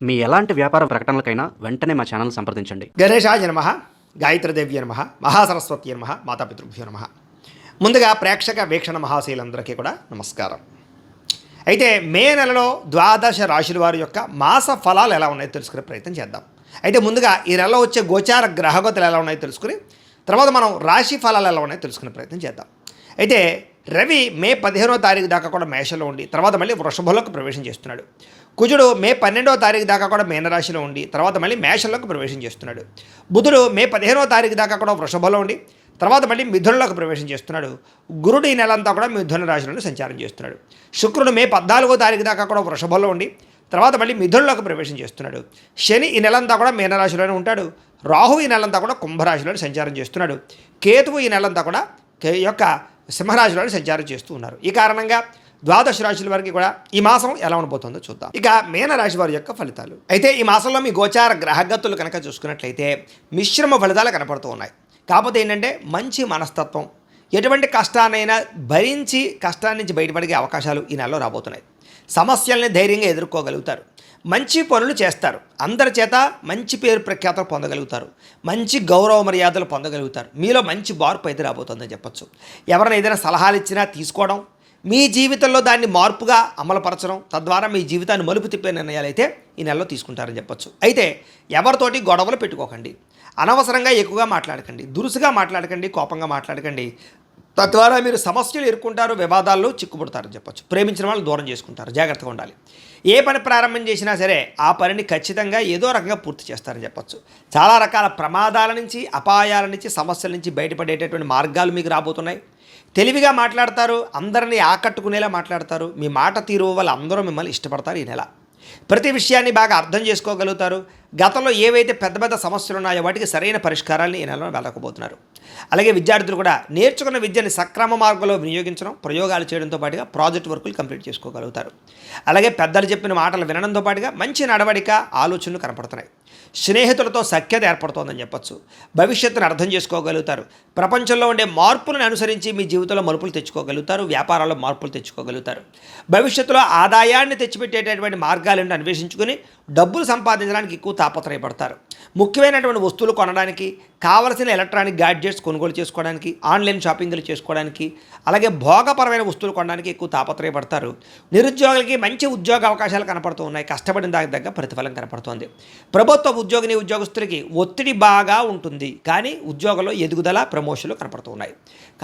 మీ ఎలాంటి వ్యాపార ప్రకటనలకైనా వెంటనే మా ఛానల్ సంప్రదించండి. గణేశాయ నమః, గాయత్రీదేవ్య నమః, మహాసరస్వతి నమః, మాతాపితృభ్యో నమః. ముందుగా ప్రేక్షక వీక్షణ మహాశీలందరికీ కూడా నమస్కారం. అయితే మే నెలలో ద్వాదశ రాశుల వారి యొక్క మాస ఫలాలు ఎలా ఉన్నాయో తెలుసుకునే ప్రయత్నం చేద్దాం. అయితే ముందుగా ఈ నెలలో వచ్చే గోచార గ్రహగతులు ఎలా ఉన్నాయో తెలుసుకుని తర్వాత మనం రాశి ఫలాలు ఎలా ఉన్నాయో తెలుసుకునే ప్రయత్నం చేద్దాం. అయితే రవి మే 15వ తారీఖు దాకా కూడా మేషంలో ఉండి తర్వాత మళ్ళీ వృషభంలోకి ప్రవేశం చేస్తున్నాడు. కుజుడు మే 12వ తారీఖు దాకా కూడా మీనరాశిలో ఉండి తర్వాత మళ్ళీ మేషంలోకి ప్రవేశం చేస్తున్నాడు. బుధుడు మే 15వ తారీఖు దాకా కూడా వృషభంలో ఉండి తర్వాత మళ్ళీ మిథునంలోకి ప్రవేశం చేస్తున్నాడు. గురుడు ఈ నెలంతా కూడా మిథున రాశిలోనే సంచారం చేస్తున్నాడు. శుక్రుడు మే 14వ తారీఖు దాకా కూడా వృషభంలో ఉండి తర్వాత మళ్ళీ మిథునంలోకి ప్రవేశం చేస్తున్నాడు. శని ఈ నెలంతా కూడా మీనరాశిలోనే ఉంటాడు. రాహు ఈ నెలంతా కూడా కుంభరాశిలోనే సంచారం చేస్తున్నాడు. కేతువు ఈ నెలంతా కూడా యొక్క సింహరాశిలోనే సంచారం చేస్తూ ఉన్నారు. ఈ కారణంగా ద్వాదశ రాశుల వారికి కూడా ఈ మాసం ఎలా ఉండబోతుందో చూద్దాం. ఇక మీనరాశి వారి యొక్క ఫలితాలు. అయితే ఈ మాసంలో మీ గోచార గ్రహగతులు కనుక చూసుకున్నట్లయితే మిశ్రమ ఫలితాలు కనపడుతూ ఉన్నాయి. కాకపోతే ఏంటంటే మంచి మనస్తత్వం, ఎటువంటి కష్టాన్నైనా భరించి కష్టాన్ని నుంచి బయటపడే అవకాశాలు ఈ నెలలో రాబోతున్నాయి. సమస్యల్ని ధైర్యంగా ఎదుర్కోగలుగుతారు. మంచి పనులు చేస్తారు. అందరి చేత మంచి పేరు ప్రఖ్యాతలు పొందగలుగుతారు. మంచి గౌరవ మర్యాదలు పొందగలుగుతారు. మీలో మంచి మార్పు అయితే రాబోతుందని చెప్పచ్చు. ఎవరైనా ఏదైనా సలహాలు ఇచ్చినా తీసుకోవడం, మీ జీవితంలో దాన్ని మార్పుగా అమలుపరచడం, తద్వారా మీ జీవితాన్ని మలుపు తిప్పే నిర్ణయాలు అయితే ఈ నెలలో తీసుకుంటారని చెప్పచ్చు. అయితే ఎవరితోటి గొడవలు పెట్టుకోకండి, అనవసరంగా ఎక్కువగా మాట్లాడకండి, దురుసుగా మాట్లాడకండి, కోపంగా మాట్లాడకండి. తద్వారా మీరు సమస్యలు ఎదుర్కొంటారు, వివాదాల్లో చిక్కుపడతారని చెప్పచ్చు. ప్రేమించిన వాళ్ళు దూరం చేసుకుంటారు. జాగ్రత్తగా ఉండాలి. ఏ పని ప్రారంభం చేసినా సరే ఆ పనిని ఖచ్చితంగా ఏదో రకంగా పూర్తి చేస్తారని చెప్పచ్చు. చాలా రకాల ప్రమాదాల నుంచి, అపాయాల నుంచి, సమస్యల నుంచి బయటపడేటటువంటి మార్గాలు మీకు రాబోతున్నాయి. తెలివిగా మాట్లాడతారు, అందరినీ ఆకట్టుకునేలా మాట్లాడతారు. మీ మాట తీరు వల్ల అందరూ మిమ్మల్ని ఇష్టపడతారు. ఈ నెల ప్రతి విషయాన్ని బాగా అర్థం చేసుకోగలుగుతారు. గతంలో ఏవైతే పెద్ద పెద్ద సమస్యలు ఉన్నాయో వాటికి సరైన పరిష్కారాన్ని ఈ నెలలో వెళ్ళకపోతున్నారు. అలాగే విద్యార్థులు కూడా నేర్చుకున్న విద్యని సక్రమ మార్గంలో వినియోగించడం, ప్రయోగాలు చేయడంతో పాటుగా ప్రాజెక్ట్ వర్కులు కంప్లీట్ చేసుకోగలుగుతారు. అలాగే పెద్దలు చెప్పిన మాటలు వినడంతో పాటుగా మంచి నడవడిక, ఆలోచనలు కనపడుతున్నాయి. స్నేహితులతో సఖ్యత ఏర్పడుతోందని చెప్పచ్చు. భవిష్యత్తును అర్థం చేసుకోగలుగుతారు. ప్రపంచంలో ఉండే మార్పులను అనుసరించి మీ జీవితంలో మలుపులు తెచ్చుకోగలుగుతారు. వ్యాపారాల్లో మార్పులు తెచ్చుకోగలుగుతారు. భవిష్యత్తులో ఆదాయాన్ని తెచ్చిపెట్టేటటువంటి మార్గాలను అన్వేషించుకుని డబ్బులు సంపాదించడానికి ఎక్కువ తాపత్రయపడతారు. ముఖ్యమైనటువంటి వస్తువులు కొనడానికి, కావలసిన ఎలక్ట్రానిక్ గ్యాడ్జెట్స్ కొనుగోలు చేసుకోవడానికి, ఆన్లైన్ షాపింగ్లు చేసుకోవడానికి, అలాగే భోగపరమైన వస్తువులు కొనడానికి ఎక్కువ తాపత్రయపడతారు. నిరుద్యోగులకి మంచి ఉద్యోగ అవకాశాలు కనపడుతూ ఉన్నాయి. కష్టపడిన దానికి తగ్గ ప్రతిఫలం కనపడుతోంది. ప్రభుత్వ ఉద్యోగస్తులకి ఒత్తిడి బాగా ఉంటుంది, కానీ ఉద్యోగంలో ఎదుగుదల, ప్రమోషన్లు కనపడుతూ ఉన్నాయి.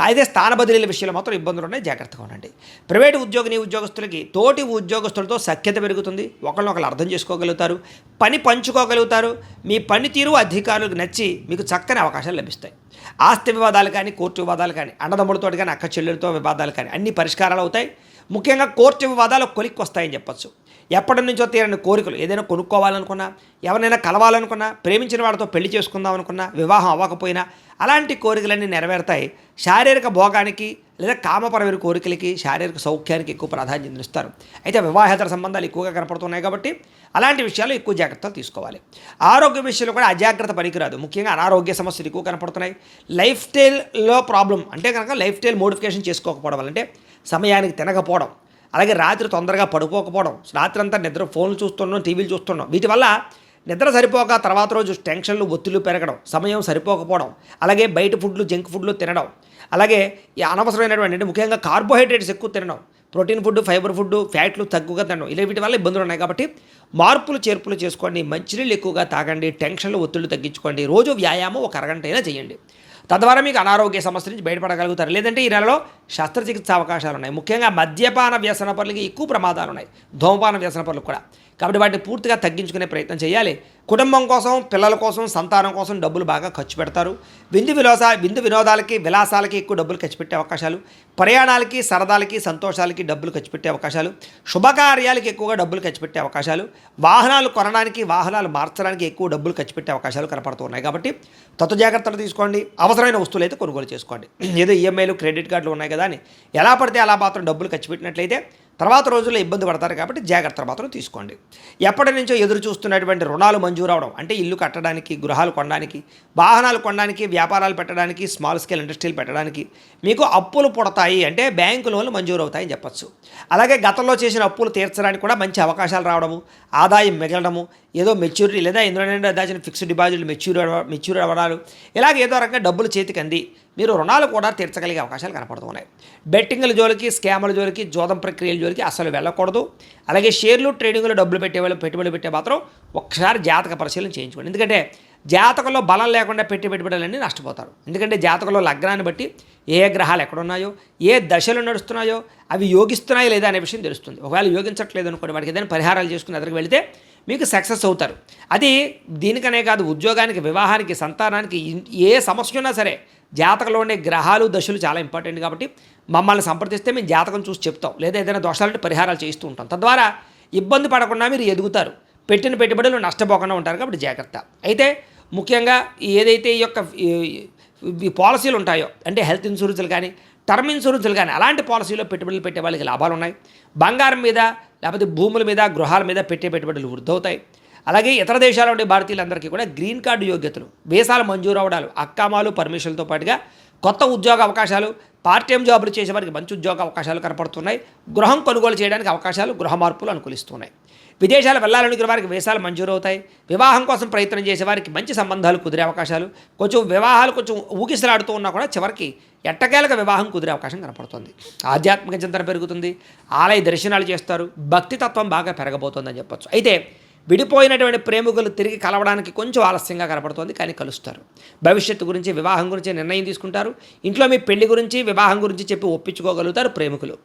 అయితే స్థాన బదిలీల విషయంలో మాత్రం ఇబ్బందులు ఉన్నాయి. జాగ్రత్తగా ఉండండి. ప్రైవేటు ఉద్యోగస్తులకి తోటి ఉద్యోగస్తులతో సఖ్యత పెరుగుతుంది. ఒకరినొకరు అర్థం చేసుకోగలుగుతారు. పని పంచుకోగలుగుతారు. మీ పనితీరు అధికారులకు నచ్చి మీకు చక్కని అవకాశాలు లభిస్తాయి. ఆస్తి వివాదాలు కానీ, కోర్టు వివాదాలు కానీ, అన్నదమ్ములతో కానీ, అక్క చెల్లెలతో వివాదాలు కానీ అన్ని పరిష్కారాలు అవుతాయి. ముఖ్యంగా కోర్టు వివాదాలు కొలిక్కి వస్తాయని చెప్పచ్చు. ఎప్పటి నుంచో తీరని కోరికలు, ఏదైనా కొనుక్కోవాలనుకున్నా, ఎవరైనా కలవాలనుకున్నా, ప్రేమించిన వాళ్ళతో పెళ్లి చేసుకుందాం అనుకున్నా, వివాహం అవ్వకపోయినా అలాంటి కోరికలన్నీ నెరవేరుతాయి. శారీరక భోగానికి లేదా కామపరమైన కోరికలకి, శారీరక సౌఖ్యానికి ఎక్కువ ప్రాధాన్యత ఇస్తారు. అయితే వివాహేతర సంబంధాలు ఎక్కువగా కనపడుతున్నాయి కాబట్టి అలాంటి విషయాలు ఎక్కువ జాగ్రత్తలు తీసుకోవాలి. ఆరోగ్య విషయంలో కూడా అజాగ్రత్త పనికిరాదు. ముఖ్యంగా అనారోగ్య సమస్యలు ఎక్కువ కనపడుతున్నాయి. లైఫ్ స్టైల్లో ప్రాబ్లం అంటే కనుక లైఫ్ స్టైల్ మోడిఫికేషన్ చేసుకోకపోవడం వల్ల, అంటే సమయానికి తినకపోవడం, అలాగే రాత్రి తొందరగా పడుకోకపోవడం, రాత్రంతా నిద్ర ఫోన్లు చూస్తున్నాం, టీవీలు చూస్తున్నాం, వీటి వల్ల నిద్ర సరిపోక తర్వాత రోజు టెన్షన్లు, ఒత్తిళ్లు పెరగడం, సమయం సరిపోకపోవడం, అలాగే బయట ఫుడ్లు, జంక్ ఫుడ్లు తినడం, అలాగే ఈ అనవసరమైనటువంటి అంటే ముఖ్యంగా కార్బోహైడ్రేట్స్ ఎక్కువ తినడం, ప్రోటీన్ ఫుడ్, ఫైబర్ ఫుడ్, ఫ్యాట్లు తక్కువగా తినడం, ఇలా వీటి వల్ల ఇబ్బందులు ఉన్నాయి. కాబట్టి మార్పులు చేర్పులు చేసుకోండి. మంచినీళ్ళు ఎక్కువగా తాగండి. టెన్షన్లు, ఒత్తిళ్లు తగ్గించుకోండి. రోజు వ్యాయామం 1 అరగంట అయినా చేయండి. తద్వారా మీకు అనారోగ్య సమస్య నుంచి బయటపడగలుగుతారు. లేదంటే ఈ నెలలో శస్త్రచికిత్స అవకాశాలు ఉన్నాయి. ముఖ్యంగా మద్యపాన వ్యసన పనులకి ఎక్కువ ప్రమాదాలు ఉన్నాయి. ధూమపాన వ్యసన పనులకు కూడా. కాబట్టి వాటిని పూర్తిగా తగ్గించుకునే ప్రయత్నం చేయాలి. కుటుంబం కోసం, పిల్లల కోసం, సంతానం కోసం డబ్బులు బాగా ఖర్చు పెడతారు. విందు వినోదాలకి, విలాసాలకి ఎక్కువ డబ్బులు ఖర్చు పెట్టే అవకాశాలు, ప్రయాణాలకి, సరదాలకి, సంతోషాలకి డబ్బులు ఖర్చు పెట్టే అవకాశాలు, శుభకార్యాలకి ఎక్కువగా డబ్బులు ఖర్చు పెట్టే అవకాశాలు, వాహనాలు కొనడానికి, వాహనాలు మార్చడానికి ఎక్కువ డబ్బులు ఖర్చు పెట్టే అవకాశాలు కనపడుతున్నాయి. కాబట్టి తత్వ జాగ్రత్తలు తీసుకోండి. అవసరమైన వస్తువులు అయితే కొనుగోలు చేసుకోండి. ఏదో ఈఎంఐలు, క్రెడిట్ కార్డులు ఉన్నాయి కదా అని ఎలా పడితే అలా మాత్రం డబ్బులు ఖర్చు పెట్టినట్లయితే తర్వాత రోజుల్లో ఇబ్బంది పడతారు కాబట్టి జాగ్రత్తలు మాత్రం తీసుకోండి. ఎప్పటి నుంచో ఎదురు చూస్తున్నటువంటి రుణాలు మంజూరు అవడం, అంటే ఇల్లు కట్టడానికి, గృహాలు కొనడానికి, వాహనాలు కొనడానికి, వ్యాపారాలు పెట్టడానికి, స్మాల్ స్కేల్ ఇండస్ట్రీలు పెట్టడానికి మీకు అప్పులు పుడతాయి, అంటే బ్యాంకు లోన్లు మంజూరు అవుతాయని చెప్పచ్చు. అలాగే గతంలో చేసిన అప్పులు తీర్చడానికి కూడా మంచి అవకాశాలు రావడము, ఆదాయం మిగలడము, ఏదో మెచ్యూరిటీ లేదా ఇందులో దాచిన ఫిక్స్డ్ డిపాజిట్లు మెచ్యూర్ అవ్వడాలు, ఇలాగ ఏదో రకంగా డబ్బులు చేతికి అంది మీరు రుణాలు కూడా తీర్చగలిగే అవకాశాలు కనపడుతున్నాయి. బెట్టింగ్ల జోలికి, స్కాముల జోలికి, జోదం ప్రక్రియల జోలికి అసలు వెళ్ళకూడదు. అలాగే షేర్లు, ట్రేడింగ్లో డబ్బులు పెట్టేవాళ్ళు, పెట్టుబడి పెట్టే మాత్రం ఒక్కసారి జాతక పరిశీలన చేయించుకోండి. ఎందుకంటే జాతకంలో బలం లేకుండా పెట్టుబడులన్నీ నష్టపోతారు. ఎందుకంటే జాతకంలో లగ్నాన్ని బట్టి ఏ గ్రహాలు ఎక్కడున్నాయో, ఏ దశలు నడుస్తున్నాయో, అవి యోగిస్తున్నాయో లేదా అనే విషయం తెలుస్తుంది. ఒకవేళ యోగించట్లేదు అనుకోండి, వాటికి ఏదైనా పరిహారాలు చేసుకుని ఎదురుకు వెళితే మీకు సక్సెస్ అవుతారు. అది దీనికనే కాదు, ఉద్యోగానికి, వివాహానికి, సంతానానికి ఏ సమస్య ఉన్నా సరే జాతకంలో ఉండే గ్రహాలు, దశలు చాలా ఇంపార్టెంట్ కాబట్టి మమ్మల్ని సంప్రదిస్తే మేము జాతకం చూసి చెప్తాం, లేదా ఏదైనా దోషాలంటే పరిహారాలు చేస్తూ ఉంటాం. తద్వారా ఇబ్బంది పడకుండా మీరు ఎదుగుతారు, పెట్టిన పెట్టుబడులు నష్టపోకుండా ఉంటారు. కాబట్టి జాగ్రత్త. అయితే ముఖ్యంగా ఏదైతే ఈ యొక్క పాలసీలు ఉంటాయో, అంటే హెల్త్ ఇన్సూరెన్స్లు కానీ, టర్మ్ ఇన్సూరెన్స్లు కానీ, అలాంటి పాలసీలో పెట్టుబడులు పెట్టే వాళ్ళకి లాభాలు ఉన్నాయి. బంగారం మీద, లేకపోతే భూముల మీద, గృహాల మీద పెట్టే పెట్టుబడులు వృద్ధవుతాయి. అలాగే ఇతర దేశాల ఉండే భారతీయులందరికీ కూడా గ్రీన్ కార్డు యోగ్యతలు, వీసాలు మంజూరు అవడాలు, అక్కామాలు, పర్మిషన్లతో పాటుగా కొత్త ఉద్యోగ అవకాశాలు, పార్ట్ టైం జాబులు చేసే వారికి మంచి ఉద్యోగ అవకాశాలు కనపడుతున్నాయి. గృహం కొనుగోలు చేయడానికి అవకాశాలు, గృహ మార్పులు అనుకూలిస్తున్నాయి. విదేశాలు వెళ్ళాలనుకునే వారికి వీసాలు మంజూరు అవుతాయి. వివాహం కోసం ప్రయత్నం చేసే వారికి మంచి సంబంధాలు కుదిరే అవకాశాలు, వివాహాలు కొంచెం ఊగిసలాడుతూ ఉన్నా కూడా చివరికి ఎట్టకేలకు వివాహం కుదిరే అవకాశం కనపడుతుంది. ఆధ్యాత్మిక చింతన పెరుగుతుంది, ఆలయ దర్శనాలు చేస్తారు, భక్తి తత్వం బాగా పెరగబోతుందని చెప్పొచ్చు. అయితే విడిపోయినటువంటి ప్రేమికులు తిరిగి కలవడానికి కొంచెం ఆలస్యంగా కనపడుతుంది, కానీ కలుస్తారు. భవిష్యత్తు గురించి, వివాహం గురించి నిర్ణయం తీసుకుంటారు. ఇంట్లో మీ పెళ్లి గురించి, వివాహం గురించి చెప్పి ఒప్పించుకోగలుగుతారు ప్రేమికులు.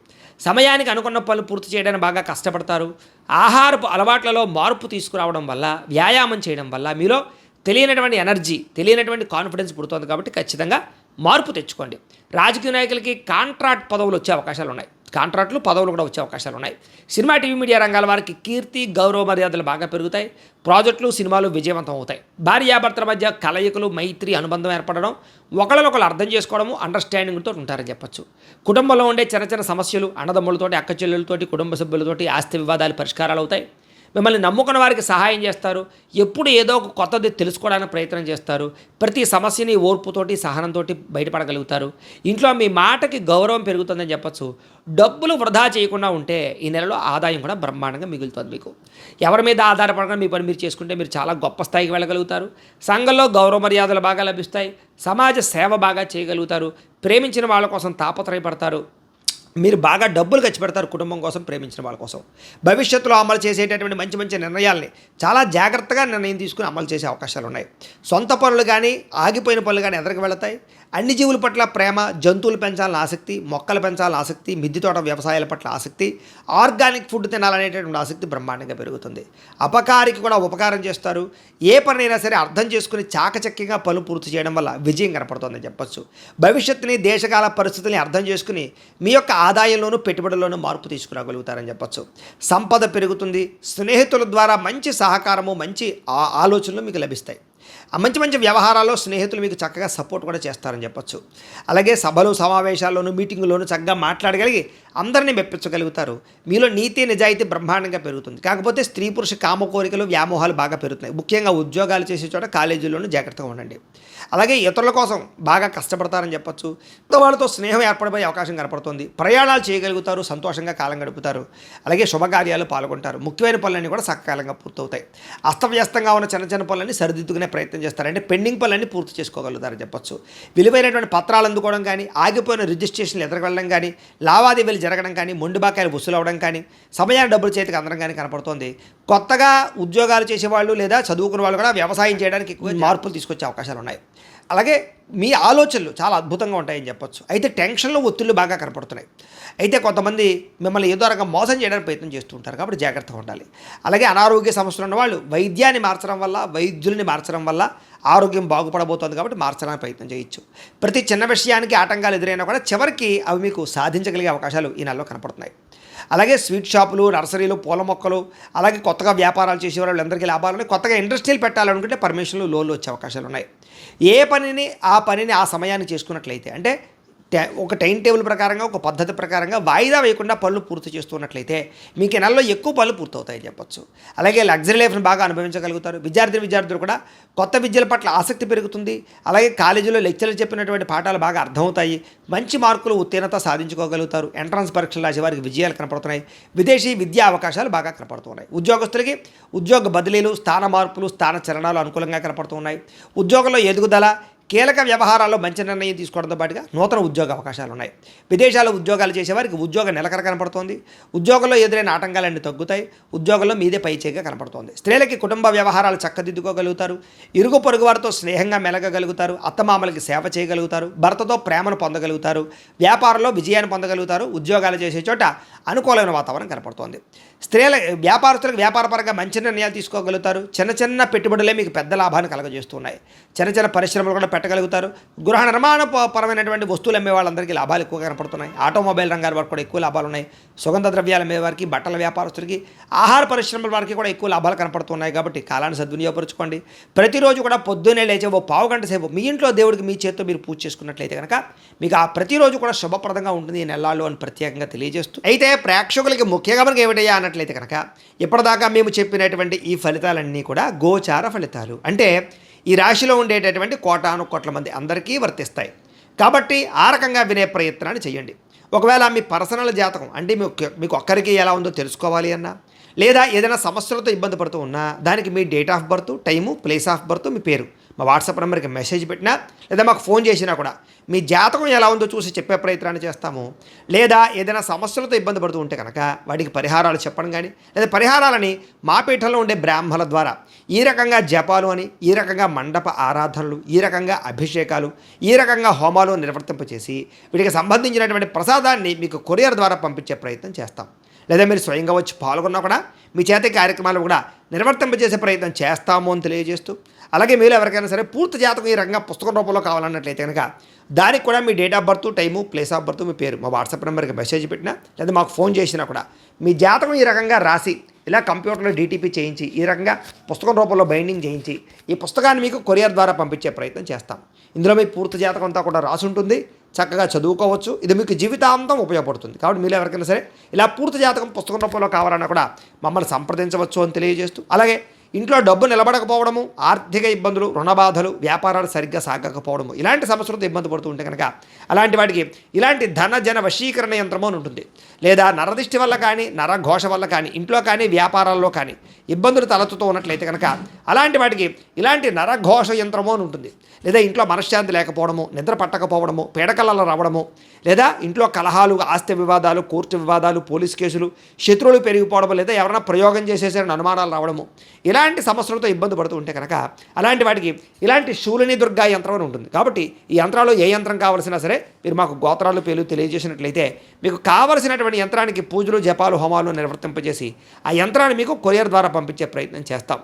సమయానికి అనుకున్న పనులు పూర్తి చేయడానికి బాగా కష్టపడతారు. ఆహారపు అలవాట్లలో మార్పు తీసుకురావడం వల్ల, వ్యాయామం చేయడం వల్ల మీలో తెలియనటువంటి ఎనర్జీ, తెలియనటువంటి కాన్ఫిడెన్స్ పుడుతుంది. కాబట్టి ఖచ్చితంగా మార్పు తెచ్చుకోండి. రాజకీయ నాయకులకి కాంట్రాక్ట్ పదవులు వచ్చే అవకాశాలు ఉన్నాయి. కాంట్రాక్టులు, పదవులు కూడా వచ్చే అవకాశాలు ఉన్నాయి. సినిమా, టీవీ, మీడియా రంగాల వారికి కీర్తి, గౌరవ మర్యాదలు బాగా పెరుగుతాయి. ప్రాజెక్టులు, సినిమాలు విజయవంతం అవుతాయి. భార్యాభర్తల మధ్య కలయికలు, మైత్రి, అనుబంధం ఏర్పడడం, ఒకళ్ళనొకళ్ళు అర్థం చేసుకోవడము, అండర్స్టాండింగ్తో ఉంటారని చెప్పచ్చు. కుటుంబంలో ఉండే చిన్న చిన్న సమస్యలు, అన్నదమ్ములతోటి, అక్క చెల్లెలతోటి, కుటుంబ సభ్యులతోటి ఆస్తి వివాదాలు పరిష్కారాలు అవుతాయి. మిమ్మల్ని నమ్ముకున్న వారికి సహాయం చేస్తారు. ఎప్పుడు ఏదో ఒక కొత్తది తెలుసుకోవడానికి ప్రయత్నం చేస్తారు. ప్రతి సమస్యని ఓర్పుతోటి, సహనంతో బయటపడగలుగుతారు. ఇంట్లో మీ మాటకి గౌరవం పెరుగుతుందని చెప్పచ్చు. డబ్బులు వృధా చేయకుండా ఉంటే ఈ నెలలో ఆదాయం కూడా బ్రహ్మాండంగా మిగులుతుంది. మీకు ఎవరి మీద ఆధారపడకుండా మీ పని మీరు చేసుకుంటే మీరు చాలా గొప్ప స్థాయికి వెళ్ళగలుగుతారు. సంఘంలో గౌరవ మర్యాదలు బాగా లభిస్తాయి. సమాజ సేవ బాగా చేయగలుగుతారు. ప్రేమించిన వాళ్ళ కోసం తాపత్రయపడతారు. మీరు బాగా డబ్బులు ఖర్చు పెడతారు కుటుంబం కోసం, ప్రేమించిన వాళ్ళ కోసం. భవిష్యత్తులో అమలు చేసేటటువంటి మంచి మంచి నిర్ణయాల్ని చాలా జాగ్రత్తగా నిర్ణయం తీసుకుని అమలు చేసే అవకాశాలు ఉన్నాయి. సొంత పనులు కానీ, ఆగిపోయిన పనులు కానీ ఎదరికి వెళతాయి. అన్ని జీవుల పట్ల ప్రేమ, జంతువులు పెంచాలని ఆసక్తి, మొక్కలు పెంచాలని ఆసక్తి, మిద్దె తోట వ్యవసాయాల పట్ల ఆసక్తి, ఆర్గానిక్ ఫుడ్ తినాలనేటటువంటి ఆసక్తి బ్రహ్మాండంగా పెరుగుతుంది. అపకారికి కూడా ఉపకారం చేస్తారు. ఏ పనైనా సరే అర్థం చేసుకుని చాకచక్యంగా పనులు పూర్తి చేయడం వల్ల విజయం కనపడుతుందని చెప్పచ్చు. భవిష్యత్తుని, దేశకాల పరిస్థితుల్ని అర్థం చేసుకుని మీ యొక్క ఆదాయంలోనూ, పెట్టుబడుల్లోనూ మార్పు తీసుకురాగలుగుతారని చెప్పచ్చు. సంపద పెరుగుతుంది. స్నేహితుల ద్వారా మంచి సహకారము, మంచి ఆలోచనలు మీకు లభిస్తాయి. మంచి మంచి వ్యవహారాల్లో స్నేహితులు మీకు చక్కగా సపోర్ట్ కూడా చేస్తారని చెప్పచ్చు. అలాగే సభలు, సమావేశాల్లోనూ, మీటింగుల్లోనూ చక్కగా మాట్లాడగలిగి అందరినీ మెప్పించగలుగుతారు. మీలో నీతి, నిజాయితీ బ్రహ్మాండంగా పెరుగుతుంది. కాకపోతే స్త్రీ పురుష కామ కోరికలు, వ్యామోహాలు బాగా పెరుగుతున్నాయి. ముఖ్యంగా ఉద్యోగాలు చేసే చోట, కాలేజీల్లోనూ జాగ్రత్తగా ఉండండి. అలాగే ఇతరుల కోసం బాగా కష్టపడతారని చెప్పచ్చు. వాళ్ళతో స్నేహం ఏర్పడిపోయే అవకాశం కనపడుతుంది. ప్రయాణాలు చేయగలుగుతారు, సంతోషంగా కాలం గడుపుతారు. అలాగే శుభకార్యాలు పాల్గొంటారు. ముఖ్యమైన పనులన్నీ కూడా సకాలంగా పూర్తవుతాయి. అస్తవ్యస్తంగా ఉన్న చిన్న చిన్న పనులన్నీ సరిదిద్దుకునే ప్రయత్నం చేస్తారు. అంటే పెండింగ్ పనులన్నీ పూర్తి చేసుకోగలుగుతారని చెప్పచ్చు. విలువైనటువంటి పత్రాలు అందుకోవడం కానీ, ఆగిపోయిన రిజిస్ట్రేషన్లు ఎదురుకెళ్ళడం కానీ, లావాదేవీలు జరగడం కానీ, మొండి బాకాయలు వసూలు అవ్వడం కానీ, సమయాన్ని డబ్బులు చేతికి అందడం కానీ కనపడుతుంది. కొత్తగా ఉద్యోగాలు చేసేవాళ్ళు లేదా చదువుకున్న వాళ్ళు కూడా వ్యవసాయం చేయడానికి ఎక్కువ మార్పులు తీసుకొచ్చే అవకాశాలు ఉన్నాయి. అలాగే మీ ఆలోచనలు చాలా అద్భుతంగా ఉంటాయని చెప్పొచ్చు. అయితే టెన్షన్లు, ఒత్తిళ్లు బాగా కనపడుతున్నాయి. అయితే కొంతమంది మిమ్మల్ని ఏదో రకంగా మోసం చేయడానికి ప్రయత్నం చేస్తూ ఉంటారు. కాబట్టి జాగ్రత్తగా ఉండాలి. అలాగే అనారోగ్య సమస్యలు ఉన్న వాళ్ళు వైద్యాన్ని మార్చడం వల్ల, వైద్యుల్ని మార్చడం వల్ల ఆరోగ్యం బాగుపడబోతుంది. కాబట్టి మార్చడానికి ప్రయత్నం చేయొచ్చు. ప్రతి చిన్న విషయానికి ఆటంకాలు ఎదురైనా కూడా చివరికి అవి మీకు సాధించగలిగే అవకాశాలు ఈ నెలలో కనపడుతున్నాయి. అలాగే స్వీట్ షాపులు, నర్సరీలు, పూల మొక్కలు, అలాగే కొత్తగా వ్యాపారాలు చేసే వాళ్ళందరికీ లాభాలు ఉన్నాయి. కొత్తగా ఇండస్ట్రీలు పెట్టాలనుకుంటే పర్మిషన్లు, లోన్లు వచ్చే అవకాశాలు ఉన్నాయి. ఏ పనిని ఆ సమయాన్ని చేసుకున్నట్లయితే, అంటే ఒక టైం టేబుల్ ప్రకారంగా, ఒక పద్ధతి ప్రకారంగా వాయిదా వేయకుండా పనులు పూర్తి చేస్తున్నట్లయితే మీకు ఈ నెలలో ఎక్కువ పనులు పూర్తవుతాయని చెప్పొచ్చు. అలాగే లగ్జరీ లైఫ్ని బాగా అనుభవించగలుగుతారు. విద్యార్థులు కూడా కొత్త విద్యల పట్ల ఆసక్తి పెరుగుతుంది. అలాగే కాలేజీలో లెక్చర్లు చెప్పినటువంటి పాఠాలు బాగా అర్థమవుతాయి. మంచి మార్కులు, ఉత్తీర్ణత సాధించుకోగలుగుతారు. ఎంట్రన్స్ పరీక్షలు రాసే వారికి విజయాలు కనపడుతున్నాయి. విదేశీ విద్యా అవకాశాలు బాగా కనపడుతున్నాయి. ఉద్యోగస్తులకి ఉద్యోగ బదిలీలు, స్థాన మార్పులు, స్థాన చలనాలు అనుకూలంగా కనపడుతున్నాయి. ఉద్యోగంలో ఎదుగుదల, కీలక వ్యవహారాల్లో మంచి నిర్ణయం తీసుకోవడంతో పాటుగా నూతన ఉద్యోగ అవకాశాలు ఉన్నాయి. విదేశాల్లో ఉద్యోగాలు చేసేవారికి ఉద్యోగ నిలకడ కనపడుతోంది. ఉద్యోగంలో ఎదురైన ఆటంకాలన్నీ తగ్గుతాయి. ఉద్యోగంలో మీదే పైచేగా కనపడుతోంది. స్త్రీలకి కుటుంబ వ్యవహారాలు చక్కదిద్దుకోగలుగుతారు. ఇరుగు పొరుగు వారితో స్నేహంగా మెలగగలుగుతారు. అత్తమామలకి సేవ చేయగలుగుతారు. భర్తతో ప్రేమను పొందగలుగుతారు. వ్యాపారంలో విజయాన్ని పొందగలుగుతారు. ఉద్యోగాలు చేసే చోట అనుకూలమైన వాతావరణం కనపడుతోంది. వ్యాపారస్తులకు వ్యాపారపరంగా మంచి నిర్ణయాలు తీసుకోగలుగుతారు. చిన్న చిన్న పెట్టుబడులే మీకు పెద్ద లాభాన్ని కలగజేస్తున్నాయి. చిన్న చిన్న పరిశ్రమలు కూడా పెట్టగలుగుతారు. గృహ నిర్మాణ పరమైనటువంటి వస్తువులు అమ్మే వాళ్ళందరికీ లాభాలు ఎక్కువ కనపడుతున్నాయి. ఆటోమొబైల్ రంగాల వారికి కూడా ఎక్కువ లాభాలు ఉన్నాయి. సుగంధ ద్రవ్యాలు అమ్మే వారికి, బట్టల వ్యాపారస్తులకి, ఆహార పరిశ్రమల వారికి కూడా ఎక్కువ లాభాలు కనపడుతున్నాయి. కాబట్టి కాలాన్ని సద్వినియోగపరచుకోండి. ప్రతిరోజు కూడా పొద్దున్నే లేచే ఓ పావు గంట సేపు మీ ఇంట్లో దేవుడికి మీ చేతితో మీరు పూజ చేసుకున్నట్లయితే కనుక మీకు ఆ ప్రతిరోజు కూడా శుభప్రదంగా ఉంటుంది ఈ నెలల్లో అని ప్రత్యేకంగా తెలియజేస్తూ, అయితే ప్రేక్షకులకి ముఖ్యంగా మనకి ఏమిటయ్యా అన్నట్లయితే కనుక ఇప్పటిదాకా మేము చెప్పినటువంటి ఈ ఫలితాలన్నీ కూడా గోచార ఫలితాలు. అంటే ఈ రాశిలో ఉండేటటువంటి కోటాను కోట్ల మంది అందరికీ వర్తిస్తాయి. కాబట్టి ఆ రకంగా వినే ప్రయత్నాన్ని చేయండి. ఒకవేళ మీ పర్సనల్ జాతకం అంటే మీకు ఒక్కరికి ఎలా ఉందో తెలుసుకోవాలి అన్నా, లేదా ఏదైనా సమస్యలతో ఇబ్బంది పడుతూ ఉన్నా దానికి మీ date of birth, time, place of birth, మీ పేరు మా వాట్సాప్ నెంబర్కి మెసేజ్ పెట్టినా లేదా మాకు ఫోన్ చేసినా కూడా మీ జాతకం ఎలా ఉందో చూసి చెప్పే ప్రయత్నాన్ని చేస్తాము. లేదా ఏదైనా సమస్యలతో ఇబ్బంది పడుతూ ఉంటే కనుక వాటికి పరిహారాలు చెప్పడం కానీ, లేదా పరిహారాలని మా పీఠంలో ఉండే బ్రాహ్మణుల ద్వారా ఈ రకంగా జపాలు అని, ఈ రకంగా మండప ఆరాధనలు, ఈ రకంగా అభిషేకాలు, ఈ రకంగా హోమాలు నిర్వర్తింపచేసి వీటికి సంబంధించినటువంటి ప్రసాదాన్ని మీకు కొరియర్ ద్వారా పంపించే ప్రయత్నం చేస్తాం. లేదా మీరు స్వయంగా వచ్చి పాల్గొన్నా కూడా మీ చేత కార్యక్రమాలు కూడా నిర్వర్తింపజేసే ప్రయత్నం చేస్తాము అని తెలియజేస్తూ, అలాగే మీరు ఎవరికైనా సరే పూర్తి జాతకం ఈ రకంగా పుస్తకం రూపంలో కావాలన్నట్లయితే కనుక దానికి కూడా మీ date of birth, time, place of birth, మీ పేరు మా వాట్సాప్ నెంబర్కి మెసేజ్ పెట్టినా లేదా మాకు ఫోన్ చేసినా కూడా మీ జాతకం ఈ రకంగా రాసి ఇలా కంప్యూటర్లో డీటీపీ చేయించి ఈ రకంగా పుస్తకం రూపంలో బైండింగ్ చేయించి ఈ పుస్తకాన్ని మీకు కొరియర్ ద్వారా పంపించే ప్రయత్నం చేస్తాం. ఇందులో మీ పూర్తి జాతకం అంతా కూడా రాసి ఉంటుంది. చక్కగా చదువుకోవచ్చు. ఇది మీకు జీవితాంతం ఉపయోగపడుతుంది. కాబట్టి మీరు ఎవరికైనా సరే ఇలా పూర్తి జాతకం పుస్తకం రూపంలో కావాలన్నా కూడా మమ్మల్ని సంప్రదించవచ్చు అని తెలియజేస్తూ, అలాగే ఇంట్లో డబ్బు నిలబడకపోవడము, ఆర్థిక ఇబ్బందులు, రుణ బాధలు, వ్యాపారాలు సరిగ్గా సాగకపోవడము, ఇలాంటి సమస్యలతో ఇబ్బంది పడుతూ ఉంటే కనుక అలాంటి వాటికి ఇలాంటి ధన జన వశీకరణ యంత్రము అని ఉంటుంది. లేదా నరదిష్టి వల్ల కానీ, నరఘోష వల్ల కానీ, ఇంట్లో కానీ వ్యాపారాల్లో కానీ ఇబ్బందులు తలెత్తుతూ ఉన్నట్లయితే కనుక అలాంటి వాటికి ఇలాంటి నరఘోష యంత్రము అని ఉంటుంది. లేదా ఇంట్లో మనశ్శాంతి లేకపోవడము, నిద్ర పట్టకపోవడము, పీడకలలు రావడము, లేదా ఇంట్లో కలహాలు, ఆస్తి వివాదాలు, కోర్టు వివాదాలు, పోలీస్ కేసులు, శత్రువులు పెరిగిపోవడము, లేదా ఎవరైనా ప్రయోగం చేసేసారని అనుమానాలు రావడము, ఇలాంటి సమస్యలతో ఇబ్బంది పడుతూ ఉంటే కనుక అలాంటి వాటికి ఇలాంటి శూలిని దుర్గా యంత్రం అని ఉంటుంది. కాబట్టి ఈ యంత్రాలు ఏ యంత్రం కావాల్సినా సరే మీరు మాకు గోత్రాలు పేర్లు తెలియజేసినట్లయితే మీకు కావలసినటువంటి యంత్రానికి పూజలు, జపాలు, హోమాలు నిర్వర్తింపజేసి ఆ యంత్రాన్ని మీకు కొరియర్ ద్వారా పంపించే ప్రయత్నం చేస్తాం.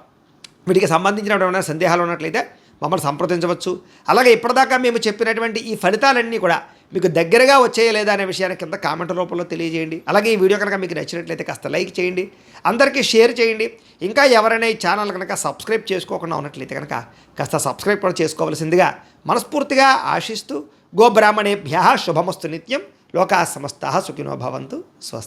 వీటికి సంబంధించినటువంటి సందేహాలు ఉన్నట్లయితే మమ్మల్ని సంప్రదించవచ్చు. అలాగే ఇప్పటిదాకా మేము చెప్పినటువంటి ఈ ఫలితాలన్నీ కూడా మీకు దగ్గరగా వచ్చాయా లేదా అనే విషయాన్ని కింద కామెంట్ రూపంలో తెలియజేయండి. అలాగే ఈ వీడియో కనుక మీకు నచ్చినట్లయితే కాస్త లైక్ చేయండి, అందరికీ షేర్ చేయండి. ఇంకా ఎవరైనా ఈ ఛానల్ కనుక సబ్స్క్రైబ్ చేసుకోకుండా ఉన్నట్లయితే కనుక కాస్త సబ్స్క్రైబ్ కూడా చేసుకోవాల్సిందిగా మనస్ఫూర్తిగా ఆశిస్తూ, గోబ్రాహ్మణేభ్యః శుభమస్తు నిత్యం, లోకాః సమస్తాః సుఖినో భవంతు. స్వస్తి.